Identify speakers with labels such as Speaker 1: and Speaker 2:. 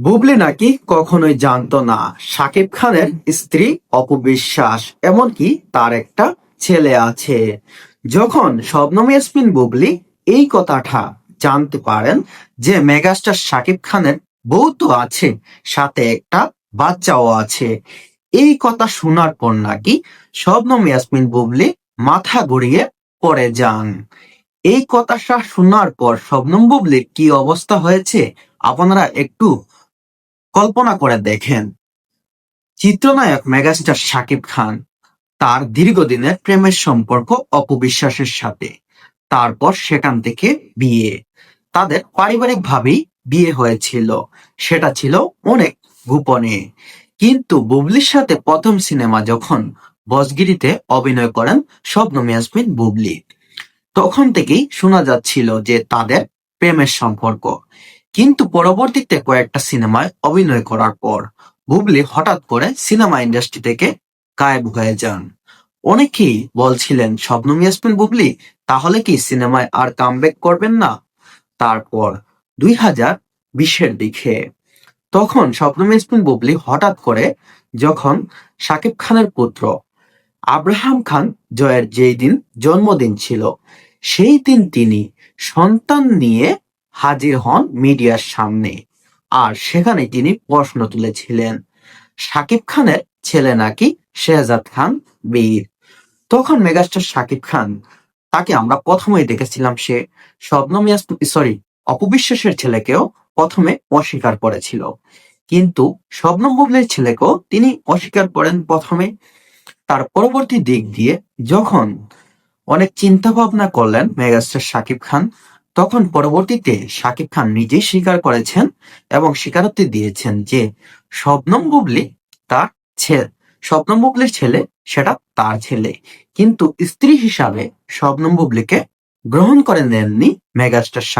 Speaker 1: বুবলি নাকি কখনোই জানতো না শাকিব খানের স্ত্রী অপবিশ্বাস এমনকি তার একটা ছেলে আছে। যখন শবনম ইয়াসমিন বুবলি এই কথাটা জানতে পারেন যে মেগাস্টার শাকিব খানের বউ তো আছে, সাথে একটা বাচ্চাও আছে, এই কথা শোনার পর নাকি শবনম ইয়াসমিন বুবলি মাথা ঘুরিয়ে পড়ে যান। এই কথাটা শোনার পর শবনম বুবলির কি অবস্থা হয়েছে আপনারা একটু কল্পনা করে দেখেন। চিত্রনায়ক মেগাস্টার শাকিব খান, তার দীর্ঘদিনের প্রেমের সম্পর্ক অপবিশ্বাসের সাথে। তারপর সেখান থেকে বিয়ে। তাদের পারিবারিকভাবেই বিয়ে হয়েছিল। সেটা ছিল অনেক গোপনে। কিন্তু বুবলির সাথে প্রথম সিনেমা যখন বসগিরিতে অভিনয় করেন শবনম ইয়াসমিন বুবলি, তখন থেকেই শোনা যাচ্ছিল যে তাদের প্রেমের সম্পর্ক। কিন্তু পরবর্তীতে কয়েকটা সিনেমায় অভিনয় করার পর বুবলি হঠাৎ করে সিনেমা ইন্ডাস্ট্রি থেকে গায়েব হয়ে যান। অনেকেই বলছিলেন শবনম ইয়াসমিন বুবলি তাহলে কি সিনেমায় আর কামব্যাক করবেন না। তারপর 2020-এর দিকে তখন শবনম ইয়াসমিন বুবলি হঠাৎ করে, যখন শাকিব খানের পুত্র আব্রাহাম খান জয়ের যেই দিন জন্মদিন ছিল, সেই দিন তিনি সন্তান নিয়ে হাজির হন মিডিয়ার সামনে। আর সেখানে তিনি প্রশ্ন তুলেছিলেন শাকিব খানের ছেলে নাকি শেহজাদ খান বীর। তখন মেগাস্টার শাকিব খান, তাকে আমরা প্রথমেই দেখেছিলাম সে শবনম ইয়াসমিন সরি অপবিশ্বাসের ছেলেকেও প্রথমে অস্বীকার করেছিল, কিন্তু শবনম বুবলির ছেলেকেও তিনি অস্বীকার করেন প্রথমে। তার পরবর্তী দিক দিয়ে যখন অনেক চিন্তা ভাবনা করলেন মেগাস্টার শাকিব খান, তখন পরবর্তীতে শাকিব খান নিজেই স্বীকার করেছেন এবং স্বীকারোক্তি দিয়েছেন যে শবনম বুবলি তার ছেলে, শবনম বুবলির ছেলে সেটা তার ছেলে। কিন্তু স্ত্রী হিসাবে শবনম বুবলিকে গ্রহণ করে নেননি মেগাস্টার শাকিব।